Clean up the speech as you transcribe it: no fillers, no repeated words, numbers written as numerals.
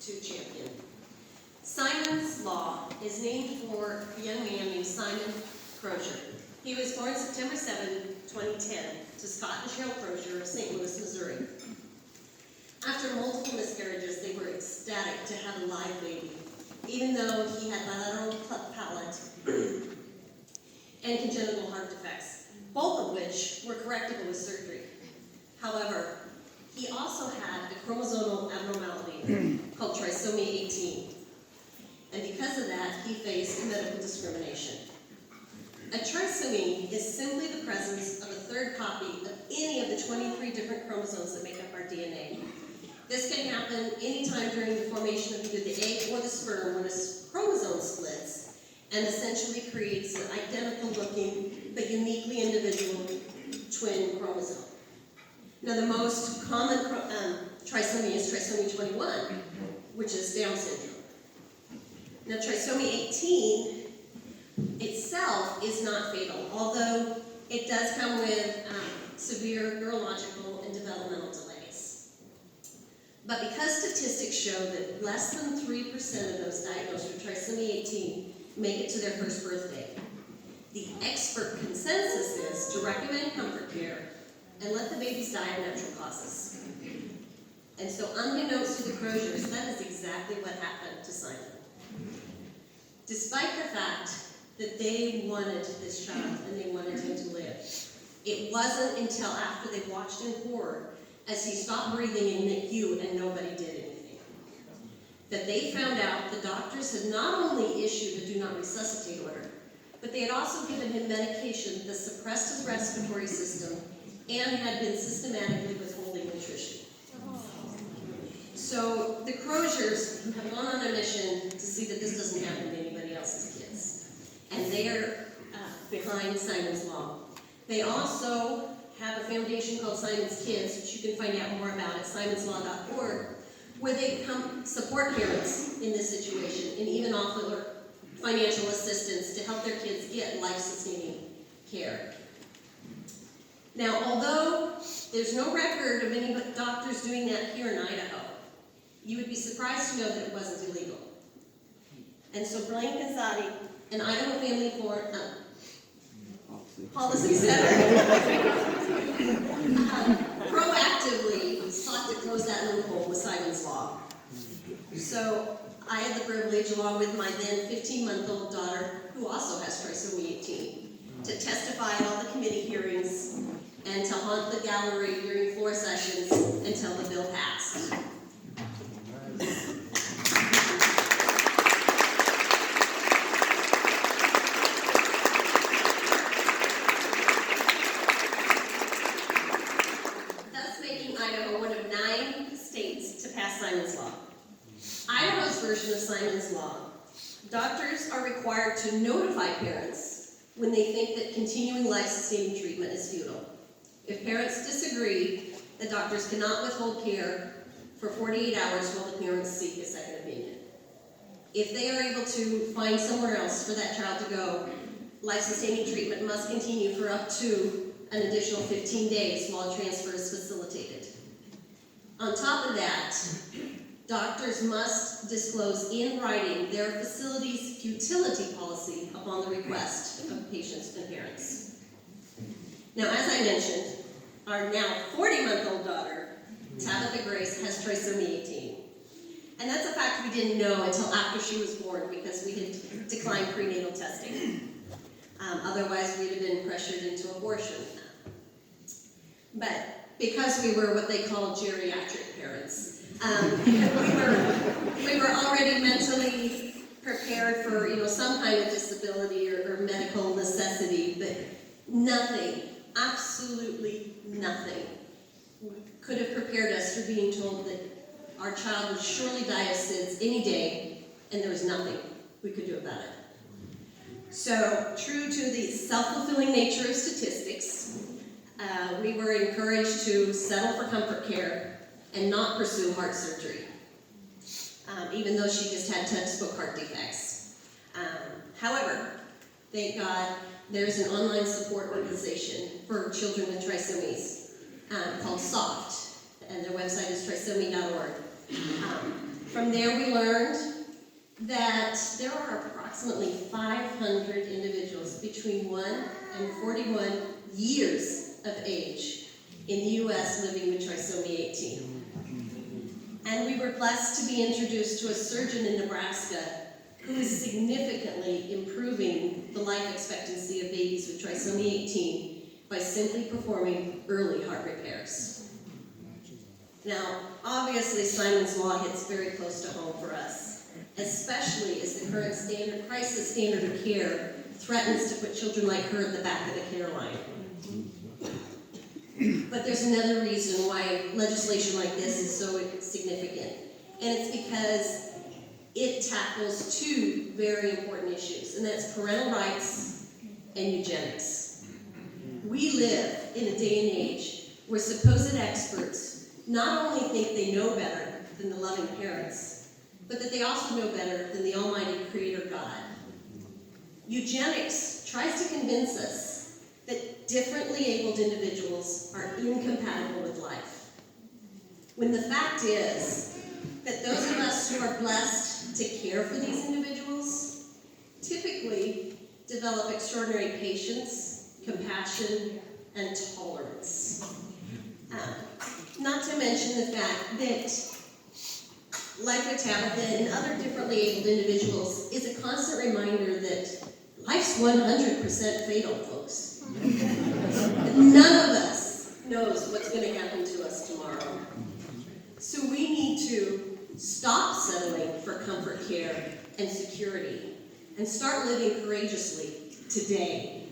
to champion. Simon's Law is named for a young man named Simon Crozier. He was born September 7, 2010, to Scott and Cheryl Crozier of St. Louis, Missouri. After multiple miscarriages, they were ecstatic to have a live baby, even though he had bilateral cleft palate and congenital heart defects, both of which were correctable with surgery. However, he also had a chromosomal abnormality called Trisomy 18. And because of that, he faced medical discrimination. A trisomy is simply the presence of a third copy of any of the 23 different chromosomes that make up our DNA. This can happen anytime during the formation of either the egg or the sperm when a chromosome splits and essentially creates an identical looking but uniquely individual twin chromosome. Now, the most common trisomy is trisomy 21, which is Down syndrome. Now, trisomy 18 itself is not fatal, although it does come with severe neurological and developmental delays. But because statistics show that less than 3% of those diagnosed with trisomy 18 make it to their first birthday, the expert consensus is to recommend comfort care and let the babies die of natural causes. And so, unbeknownst to the Croziers, that is exactly what happened to Simon. Despite the fact that they wanted this child and they wanted him to live, it wasn't until after they watched in horror as he stopped breathing in NICU and nobody did anything, that they found out the doctors had not only issued a do not resuscitate order, but they had also given him medication that suppressed his respiratory system and had been systematically withholding nutrition. So the Croziers have gone on a mission to see that this doesn't happen to anybody else's kids. And they are behind Simon's Law. They also have a foundation called Simon's Kids, which you can find out more about at simonslaw.org, where they support parents in this situation and even offer financial assistance to help their kids get life-sustaining care. Now, although there's no record of any doctors doing that here in Idaho, you would be surprised to know that it wasn't illegal. And so Blaine Gonzatti, an Idaho Family Policy Center, proactively sought to close that loophole with Simon's Law. So I had the privilege, along with my then 15-month-old daughter, who also has trisomy 18, to testify at all the committee hearings and to haunt the gallery during floor sessions until the bill passed. Thus making Idaho one of 9 states to pass Simon's Law. Idaho's version of Simon's Law, doctors are required to notify parents when they think that continuing life-sustaining treatment is futile. If parents disagree, the doctors cannot withhold care for 48 hours while the parents seek a second opinion. If they are able to find somewhere else for that child to go, life-sustaining treatment must continue for up to an additional 15 days while transfer is facilitated. On top of that, doctors must disclose in writing their facility's futility policy upon the request of patients and parents. Now, as I mentioned, our now 40-month-old daughter, Tabitha Grace, has trisomy 18. And that's a fact we didn't know until after she was born because we had declined prenatal testing. Otherwise, we'd have been pressured into abortion. But because we were what they call geriatric parents, we were already mentally prepared for some kind of disability or medical necessity, but nothing, absolutely nothing, could have prepared us for being told that our child would surely die of SIDS any day, and there was nothing we could do about it. So, true to the self-fulfilling nature of statistics, we were encouraged to settle for comfort care and not pursue heart surgery, even though she just had textbook heart defects. However, thank God, there's an online support organization for children with trisomies called SOFT, and their website is trisomy.org. From there, we learned that there are approximately 500 individuals between 1 and 41 years of age in the U.S. living with trisomy 18. And we were blessed to be introduced to a surgeon in Nebraska who is significantly improving the life expectancy of babies with trisomy 18 by simply performing early heart repairs. Now, obviously, Simon's Law hits very close to home for us, especially as the current crisis standard of care threatens to put children like her at the back of the care line. But there's another reason why legislation like this is so significant, and it's because it tackles two very important issues, and that's parental rights and eugenics. We live in a day and age where supposed experts not only think they know better than the loving parents, but that they also know better than the almighty creator God. Eugenics tries to convince us that differently abled individuals are incompatible with life, when the fact is that those of us who are blessed to care for these individuals typically develop extraordinary patience, compassion, and tolerance. Not to mention the fact that, like with Tabitha and other differently abled individuals, is a constant reminder that life's 100% fatal, folks. None of us knows what's going to happen to us tomorrow. So we need to stop settling for comfort care and security and start living courageously today.